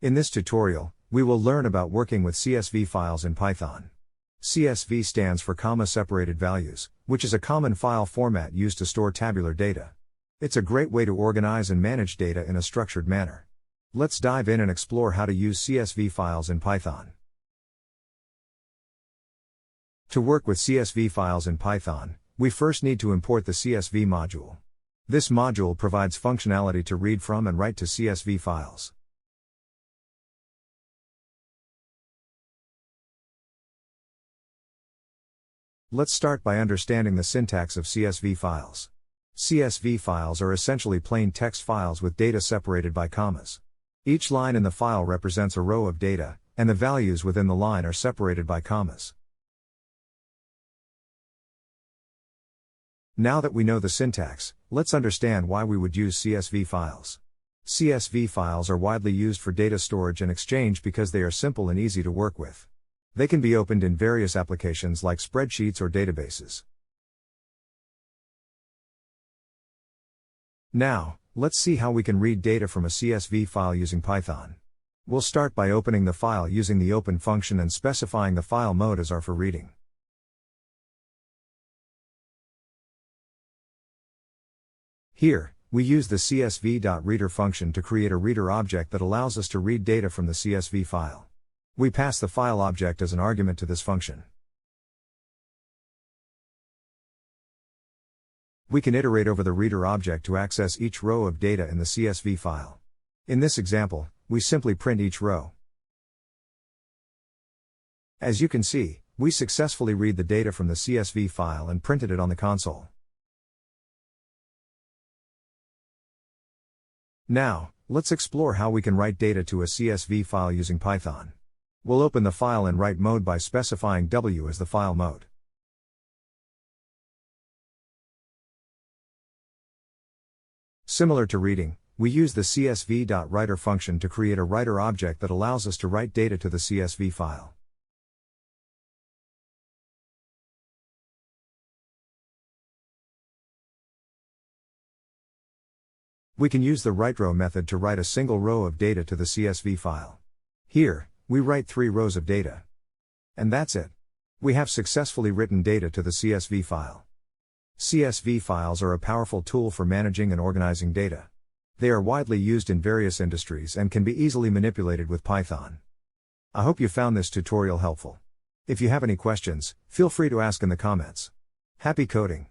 In this tutorial, we will learn about working with CSV files in Python. CSV stands for comma-separated values, which is a common file format used to store tabular data. It's a great way to organize and manage data in a structured manner. Let's dive in and explore how to use CSV files in Python. To work with CSV files in Python, we first need to import the CSV module. This module provides functionality to read from and write to CSV files. Let's start by understanding the syntax of CSV files. CSV files are essentially plain text files with data separated by commas. Each line in the file represents a row of data, and the values within the line are separated by commas. Now that we know the syntax, let's understand why we would use CSV files. CSV files are widely used for data storage and exchange because they are simple and easy to work with. They can be opened in various applications like spreadsheets or databases. Now, let's see how we can read data from a CSV file using Python. We'll start by opening the file using the open function and specifying the file mode as R for reading. Here, we use the csv.reader function to create a reader object that allows us to read data from the CSV file. We pass the file object as an argument to this function. We can iterate over the reader object to access each row of data in the CSV file. In this example, we simply print each row. As you can see, we successfully read the data from the CSV file and printed it on the console. Now, let's explore how we can write data to a CSV file using Python. We'll open the file in write mode by specifying W as the file mode. Similar to reading, we use the csv.writer function to create a writer object that allows us to write data to the CSV file. We can use the writeRow method to write a single row of data to the CSV file. Here, we write 3 rows of data. And that's it. We have successfully written data to the CSV file. CSV files are a powerful tool for managing and organizing data. They are widely used in various industries and can be easily manipulated with Python. I hope you found this tutorial helpful. If you have any questions, feel free to ask in the comments. Happy coding!